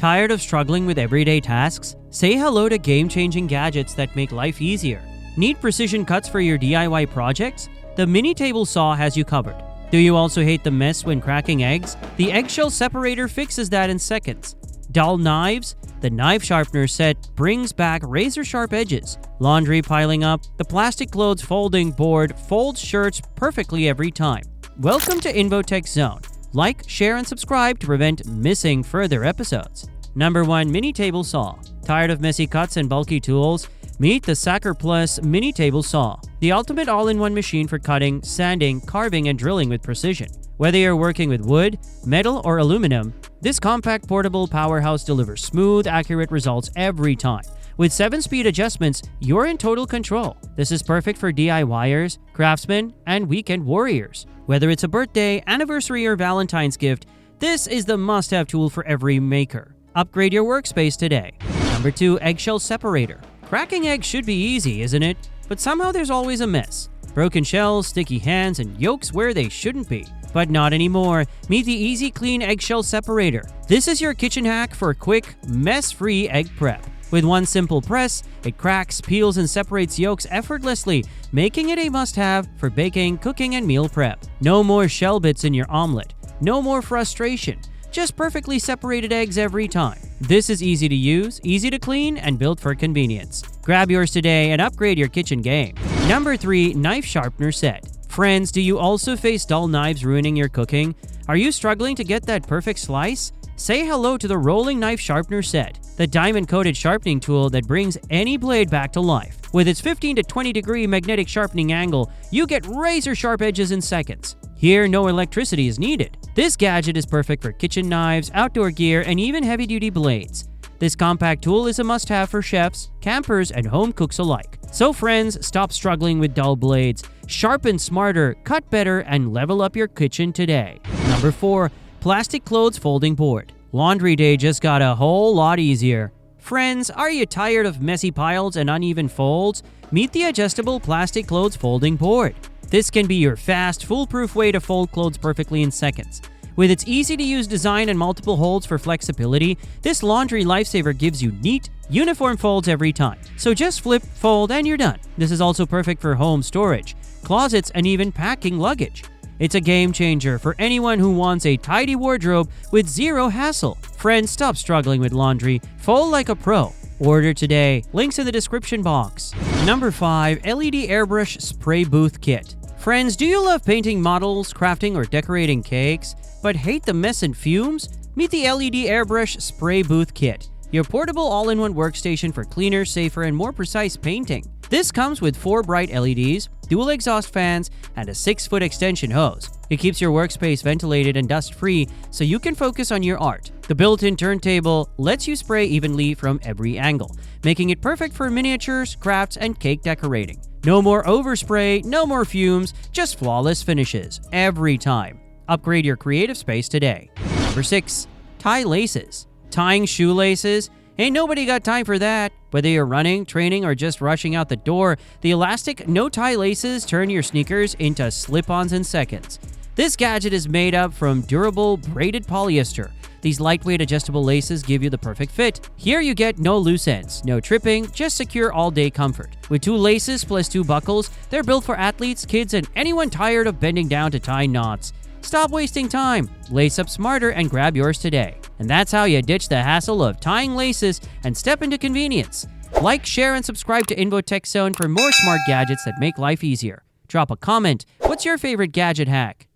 Tired of struggling with everyday tasks? Say hello to game-changing gadgets that make life easier. Need precision cuts for your DIY projects? The mini table saw has you covered. Do you also hate the mess when cracking eggs? The Eggshell Separator fixes that in seconds. Dull knives? The Knife Sharpener Set brings back razor-sharp edges. Laundry piling up? The plastic clothes folding board folds shirts perfectly every time. Welcome to Invotech Zone. Like, share, and subscribe to prevent missing further episodes. Number 1. Mini Table Saw. Tired of messy cuts and bulky tools? Meet the effortless Mini Table Saw, the ultimate all-in-one machine for cutting, sanding, carving, and drilling with precision. Whether you're working with wood, metal, or aluminum, this compact portable powerhouse delivers smooth, accurate results every time. With 7-speed adjustments, you're in total control. This is perfect for DIYers, craftsmen, and weekend warriors. Whether it's a birthday, anniversary, or Valentine's gift, this is the must-have tool for every maker. Upgrade your workspace today. Number 2. Eggshell Separator. Cracking eggs should be easy, isn't it? But somehow there's always a mess. Broken shells, sticky hands, and yolks where they shouldn't be. But not anymore. Meet the Easy Clean Eggshell Separator. This is your kitchen hack for quick, mess-free egg prep. With one simple press, it cracks, peels, and separates yolks effortlessly, making it a must-have for baking, cooking, and meal prep. No more shell bits in your omelet. No more frustration. Just perfectly separated eggs every time. This is easy to use, easy to clean, and built for convenience. Grab yours today and upgrade your kitchen game. Number 3. Knife Sharpener Set. Friends, do you also face dull knives ruining your cooking? Are you struggling to get that perfect slice? Say hello to the rolling Knife Sharpener Set, the diamond-coated sharpening tool that brings any blade back to life. With its 15 to 20 degree magnetic sharpening angle, you get razor-sharp edges in seconds. Here, no electricity is needed. This gadget is perfect for kitchen knives, outdoor gear, and even heavy-duty blades. This compact tool is a must-have for chefs, campers, and home cooks alike. So friends, stop struggling with dull blades. Sharpen smarter, cut better, and level up your kitchen today. Number 4. Plastic Clothes Folding Board. Laundry day just got a whole lot easier. Friends, are you tired of messy piles and uneven folds? Meet the adjustable plastic clothes folding board. This can be your fast, foolproof way to fold clothes perfectly in seconds. With its easy-to-use design and multiple holds for flexibility, this laundry lifesaver gives you neat, uniform folds every time. So just flip, fold, and you're done. This is also perfect for home storage, closets, and even packing luggage. It's a game changer for anyone who wants a tidy wardrobe with zero hassle. Friends, stop struggling with laundry. Fold like a pro. Order today. Links in the description box. Number 5. LED Airbrush Spray Booth Kit. Friends, do you love painting models, crafting, or decorating cakes, but hate the mess and fumes? Meet the LED Airbrush Spray Booth Kit, your portable all-in-one workstation for cleaner, safer, and more precise painting. This comes with 4 bright LEDs, dual exhaust fans, and a 6-foot extension hose. It keeps your workspace ventilated and dust-free so you can focus on your art. The built-in turntable lets you spray evenly from every angle, making it perfect for miniatures, crafts, and cake decorating. No more overspray, no more fumes, just flawless finishes every time. Upgrade your creative space today. Number 6. Tie Laces. Tying shoelaces? Ain't nobody got time for that. Whether you're running, training, or just rushing out the door, the elastic no-tie laces turn your sneakers into slip-ons in seconds. This gadget is made up from durable, braided polyester. These lightweight adjustable laces give you the perfect fit. Here you get no loose ends, no tripping, just secure all-day comfort. With 2 laces plus 2 buckles, they're built for athletes, kids, and anyone tired of bending down to tie knots. Stop wasting time. Lace up smarter and grab yours today. And that's how you ditch the hassle of tying laces and step into convenience. Like, share, and subscribe to Invotech Zone for more smart gadgets that make life easier. Drop a comment. What's your favorite gadget hack?